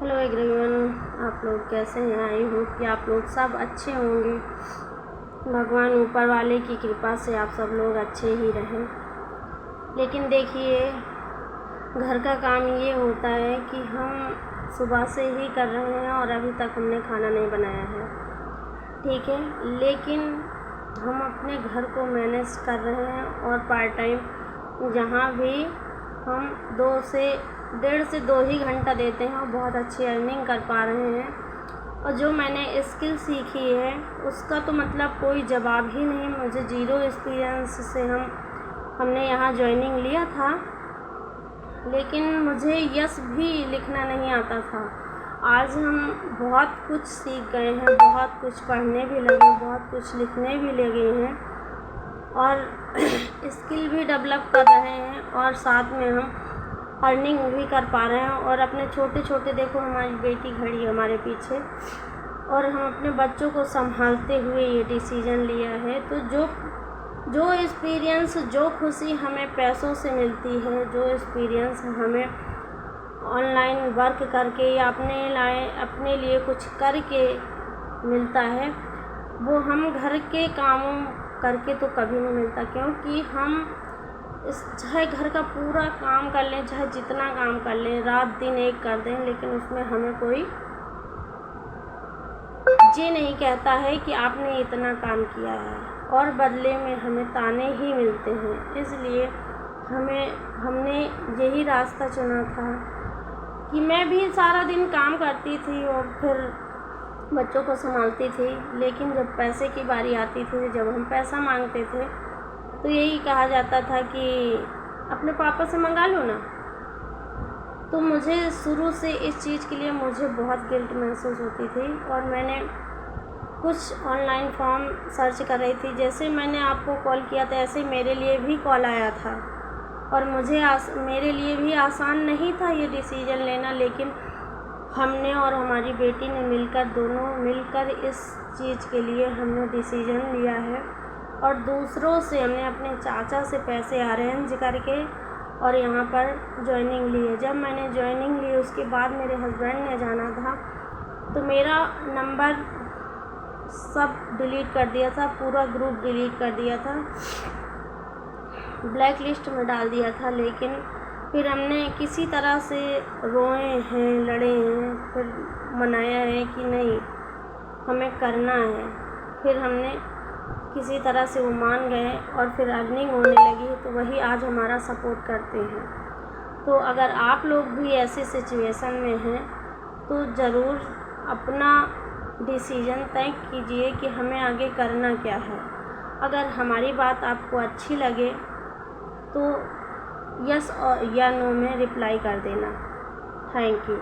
Hello everyone, आप लोग कैसे हैं? आई होप कि आप लोग सब अच्छे होंगे। भगवान ऊपर वाले की कृपा से आप सब लोग अच्छे ही रहें। लेकिन देखिए, घर का काम ये होता है कि हम सुबह से ही कर रहे हैं और अभी तक हमने खाना नहीं बनाया है, ठीक है। लेकिन हम अपने घर को मैनेज कर रहे हैं और पार्ट टाइम जहाँ भी हम 1.5 से 2 ही घंटा देते हैं और बहुत अच्छी अर्निंग कर पा रहे हैं। और जो मैंने स्किल सीखी है उसका तो मतलब कोई जवाब ही नहीं। मुझे ज़ीरो एक्सपीरियंस से हमने यहाँ ज्वाइनिंग लिया था, लेकिन मुझे यस भी लिखना नहीं आता था। आज हम बहुत कुछ सीख गए हैं, बहुत कुछ पढ़ने भी लगे, बहुत कुछ लिखने भी लगे हैं और स्किल भी डेवलप कर रहे हैं और साथ में हम अर्निंग भी कर पा रहे हैं। और अपने छोटे छोटे, देखो हमारी बेटी खड़ी है हमारे पीछे, और हम अपने बच्चों को संभालते हुए ये डिसीज़न लिया है। तो जो एक्सपीरियंस, जो खुशी हमें पैसों से मिलती है, जो एक्सपीरियंस हमें ऑनलाइन वर्क करके या अपने लिए कुछ करके मिलता है, वो हम घर के कामों करके तो कभी नहीं मिलता। क्योंकि हम चाहे घर का पूरा काम कर लें, चाहे जितना काम कर लें, रात दिन एक कर दें, लेकिन उसमें हमें कोई ये नहीं कहता है कि आपने इतना काम किया है, और बदले में हमें ताने ही मिलते हैं। इसलिए हमने यही रास्ता चुना था कि मैं भी सारा दिन काम करती थी और फिर बच्चों को संभालती थी, लेकिन जब पैसे की बारी आती थी, जब हम पैसा मांगते थे, तो यही कहा जाता था कि अपने पापा से मंगा लो ना। तो मुझे शुरू से इस चीज़ के लिए मुझे बहुत गिल्ट महसूस होती थी और मैंने कुछ ऑनलाइन फॉर्म सर्च कर रही थी। जैसे मैंने आपको कॉल किया था, ऐसे मेरे लिए भी कॉल आया था और मेरे लिए भी आसान नहीं था ये डिसीज़न लेना। लेकिन हमने और हमारी बेटी ने दोनों मिलकर इस चीज़ के लिए हमने डिसीज़न लिया है। और दूसरों से हमने अपने चाचा से पैसे अरेंज करके और यहाँ पर ज्वाइनिंग ली है। जब मैंने ज्वाइनिंग ली उसके बाद मेरे हस्बैंड ने जाना था, तो मेरा नंबर सब डिलीट कर दिया था, पूरा ग्रुप डिलीट कर दिया था, ब्लैक लिस्ट में डाल दिया था। लेकिन फिर हमने किसी तरह से रोए हैं, लड़े हैं, फिर मनाया है कि नहीं हमें करना है। फिर हमने किसी तरह से वो मान गए और फिर अर्निंग होने लगी, तो वही आज हमारा सपोर्ट करते हैं। तो अगर आप लोग भी ऐसी सिचुएशन में हैं तो ज़रूर अपना डिसीज़न तय कीजिए कि हमें आगे करना क्या है। अगर हमारी बात आपको अच्छी लगे तो यस और या नो में रिप्लाई कर देना। Thank you.